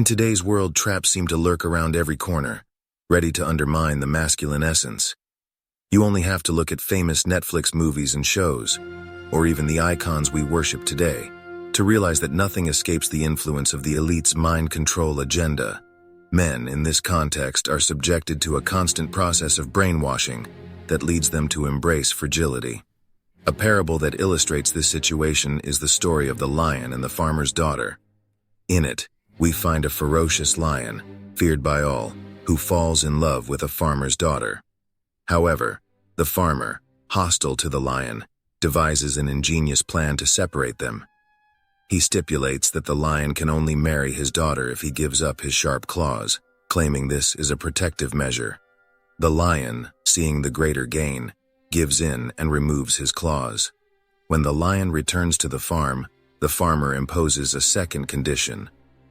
In today's world, traps seem to lurk around every corner, ready to undermine the masculine essence. You only have to look at famous Netflix movies and shows, or even the icons we worship today, to realize that nothing escapes the influence of the elite's mind control agenda. Men, in this context, are subjected to a constant process of brainwashing that leads them to embrace fragility. A parable that illustrates this situation is the story of the lion and the farmer's daughter. In it, we find a ferocious lion, feared by all, who falls in love with a farmer's daughter. However, the farmer, hostile to the lion, devises an ingenious plan to separate them. He stipulates that the lion can only marry his daughter if he gives up his sharp claws, claiming this is a protective measure. The lion, seeing the greater gain, gives in and removes his claws. When the lion returns to the farm, the farmer imposes a second condition.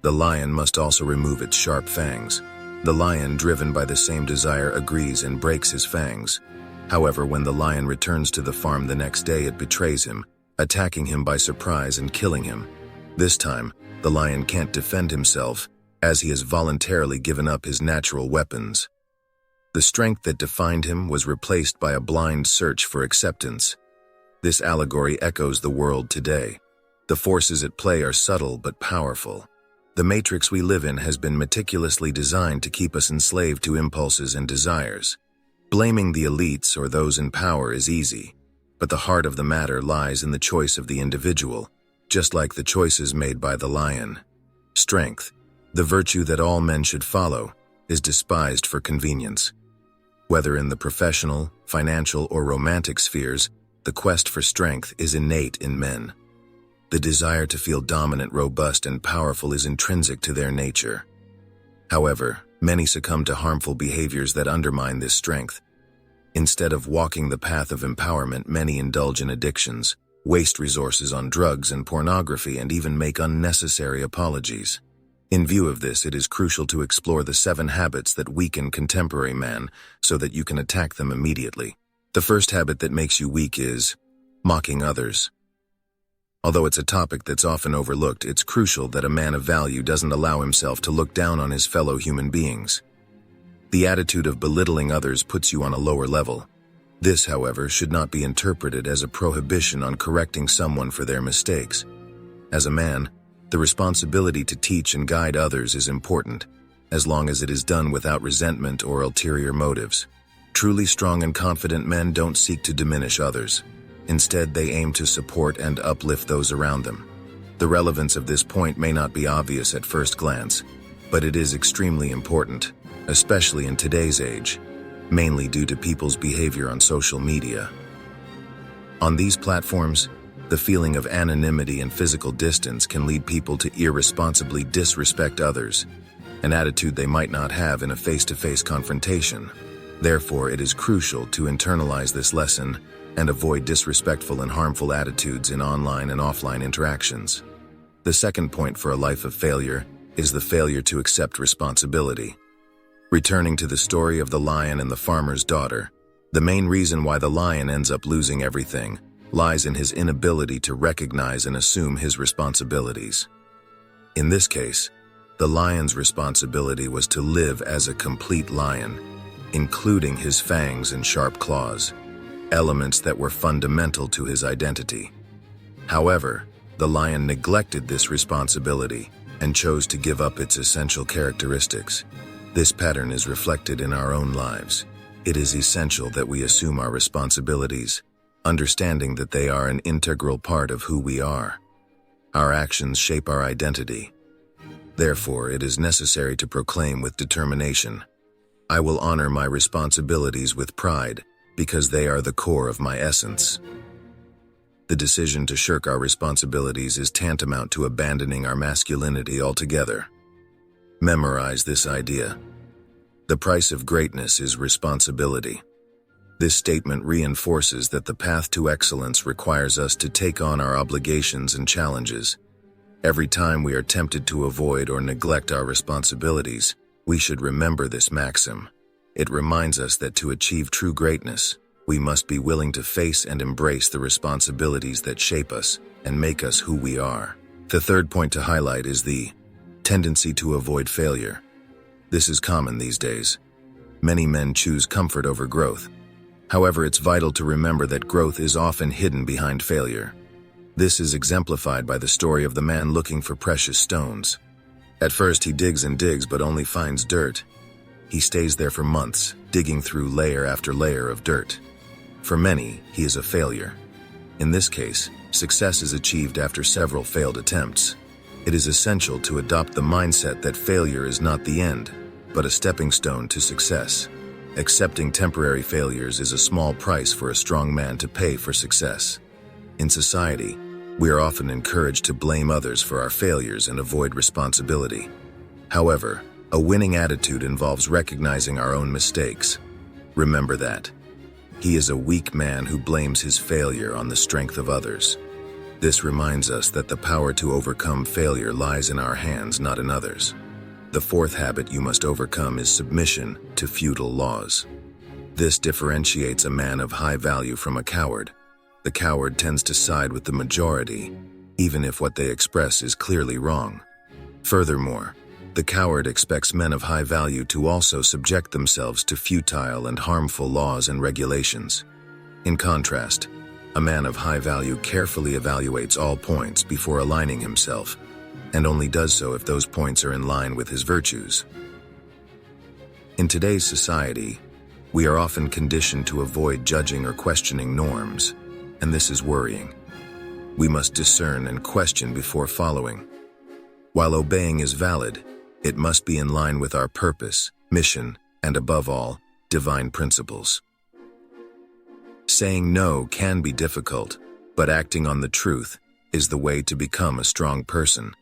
The lion must also remove its sharp fangs. The lion, driven by the same desire, agrees and breaks his fangs. However, when the lion returns to the farm the next day, it betrays him, attacking him by surprise and killing him. This time, the lion can't defend himself, as he has voluntarily given up his natural weapons. The strength that defined him was replaced by a blind search for acceptance. This allegory echoes the world today. The forces at play are subtle but powerful. The matrix we live in has been meticulously designed to keep us enslaved to impulses and desires. Blaming the elites or those in power is easy, but the heart of the matter lies in the choice of the individual, just like the choices made by the lion. Strength, the virtue that all men should follow, is despised for convenience. Whether in the professional, financial, or romantic spheres, the quest for strength is innate in men. The desire to feel dominant, robust, and powerful is intrinsic to their nature. However, many succumb to harmful behaviors that undermine this strength. Instead of walking the path of empowerment, many indulge in addictions, waste resources on drugs and pornography, and even make unnecessary apologies. In view of this, it is crucial to explore the 7 habits that weaken contemporary man so that you can attack them immediately. The first habit that makes you weak is mocking others. Although it's a topic that's often overlooked, it's crucial that a man of value doesn't allow himself to look down on his fellow human beings. The attitude of belittling others puts you on a lower level. This, however, should not be interpreted as a prohibition on correcting someone for their mistakes. As a man, the responsibility to teach and guide others is important, as long as it is done without resentment or ulterior motives. Truly strong and confident men don't seek to diminish others. Instead, they aim to support and uplift those around them. The relevance of this point may not be obvious at first glance, but it is extremely important, especially in today's age, mainly due to people's behavior on social media. On these platforms, the feeling of anonymity and physical distance can lead people to irresponsibly disrespect others, an attitude they might not have in a face-to-face confrontation. Therefore, it is crucial to internalize this lesson and avoid disrespectful and harmful attitudes in online and offline interactions. The second point for a life of failure is the failure to accept responsibility. Returning to the story of the lion and the farmer's daughter, the main reason why the lion ends up losing everything lies in his inability to recognize and assume his responsibilities. In this case, the lion's responsibility was to live as a complete lion, including his fangs and sharp claws, elements that were fundamental to his identity. However, the lion neglected this responsibility and chose to give up its essential characteristics. This pattern is reflected in our own lives. It is essential that we assume our responsibilities, understanding that they are an integral part of who we are. Our actions shape our identity. Therefore, it is necessary to proclaim with determination, "I will honor my responsibilities with pride, because they are the core of my essence." The decision to shirk our responsibilities is tantamount to abandoning our masculinity altogether. Memorize this idea. The price of greatness is responsibility. This statement reinforces that the path to excellence requires us to take on our obligations and challenges. Every time we are tempted to avoid or neglect our responsibilities, we should remember this maxim. It reminds us that to achieve true greatness, we must be willing to face and embrace the responsibilities that shape us and make us who we are. The third point to highlight is the Tendency to avoid failure. This is common these days. Many men choose comfort over growth. However, it's vital to remember that growth is often hidden behind failure. This is exemplified by the story of the man looking for precious stones. At first, he digs and digs but only finds dirt. He stays there for months, digging through layer after layer of dirt. For many, he is a failure. In this case, success is achieved after several failed attempts. It is essential to adopt the mindset that failure is not the end, but a stepping stone to success. Accepting temporary failures is a small price for a strong man to pay for success. In society, we are often encouraged to blame others for our failures and avoid responsibility. However, a winning attitude involves recognizing our own mistakes. Remember that. He is a weak man who blames his failure on the strength of others. This reminds us that the power to overcome failure lies in our hands, not in others. The fourth habit you must overcome is submission to feudal laws. This differentiates a man of high value from a coward. The coward tends to side with the majority, even if what they express is clearly wrong. Furthermore, the coward expects men of high value to also subject themselves to futile and harmful laws and regulations. In contrast, a man of high value carefully evaluates all points before aligning himself, and only does so if those points are in line with his virtues. In today's society, we are often conditioned to avoid judging or questioning norms, and this is worrying. We must discern and question before following. While obeying is valid, it must be in line with our purpose, mission, and above all, divine principles. Saying no can be difficult, but acting on the truth is the way to become a strong person.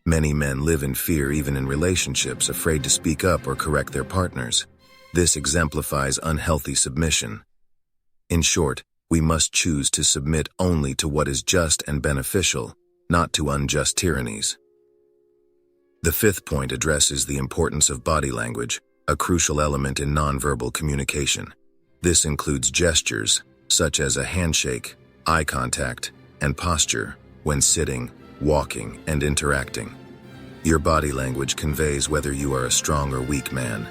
Many men live in fear even in relationships, afraid to speak up or correct their partners. This exemplifies unhealthy submission. In short, we must choose to submit only to what is just and beneficial, not to unjust tyrannies. The fifth point addresses the importance of body language, a crucial element in nonverbal communication. This includes gestures, such as a handshake, eye contact, and posture when sitting, walking, and interacting. Your body language conveys whether you are a strong or weak man.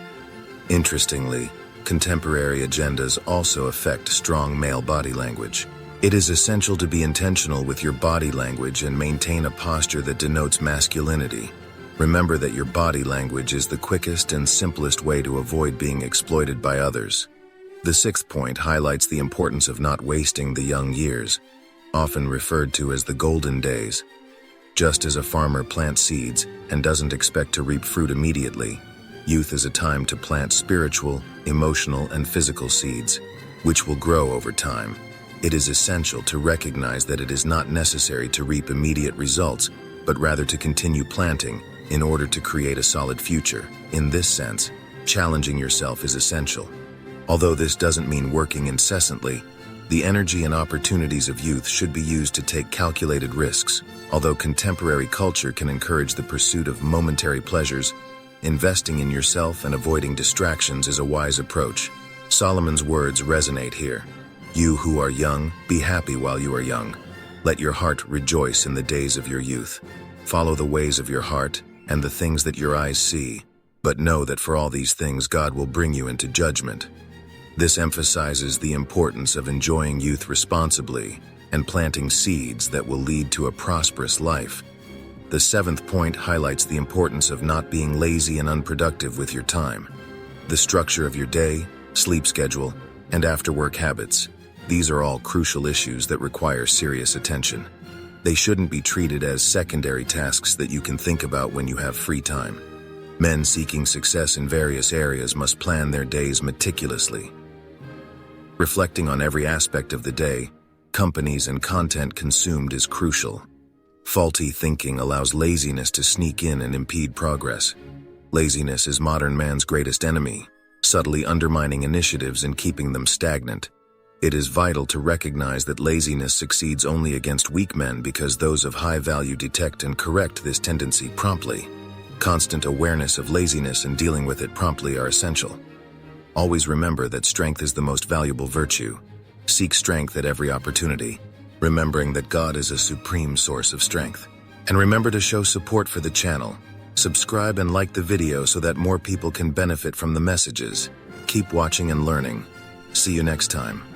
Interestingly, contemporary agendas also affect strong male body language. It is essential to be intentional with your body language and maintain a posture that denotes masculinity. Remember that your body language is the quickest and simplest way to avoid being exploited by others. The sixth point highlights the importance of not wasting the young years, often referred to as the golden days. Just as a farmer plants seeds and doesn't expect to reap fruit immediately, youth is a time to plant spiritual, emotional, and physical seeds, which will grow over time. It is essential to recognize that it is not necessary to reap immediate results, but rather to continue planting in order to create a solid future. In this sense, challenging yourself is essential. Although this doesn't mean working incessantly, the energy and opportunities of youth should be used to take calculated risks. Although contemporary culture can encourage the pursuit of momentary pleasures, investing in yourself and avoiding distractions is a wise approach. Solomon's words resonate here. You who are young, be happy while you are young. Let your heart rejoice in the days of your youth. Follow the ways of your heart and the things that your eyes see, but know that for all these things God will bring you into judgment. This emphasizes the importance of enjoying youth responsibly and planting seeds that will lead to a prosperous life. The seventh point highlights the importance of not being lazy and unproductive with your time. The structure of your day, sleep schedule, and after-work habits. These are all crucial issues that require serious attention. They shouldn't be treated as secondary tasks that you can think about when you have free time. Men seeking success in various areas must plan their days meticulously. Reflecting on every aspect of the day, companies and content consumed is crucial. Faulty thinking allows laziness to sneak in and impede progress. Laziness is modern man's greatest enemy, subtly undermining initiatives and keeping them stagnant. It is vital to recognize that laziness succeeds only against weak men because those of high value detect and correct this tendency promptly. Constant awareness of laziness and dealing with it promptly are essential. Always remember that strength is the most valuable virtue. Seek strength at every opportunity, remembering that God is a supreme source of strength. And remember to show support for the channel. Subscribe and like the video so that more people can benefit from the messages. Keep watching and learning. See you next time.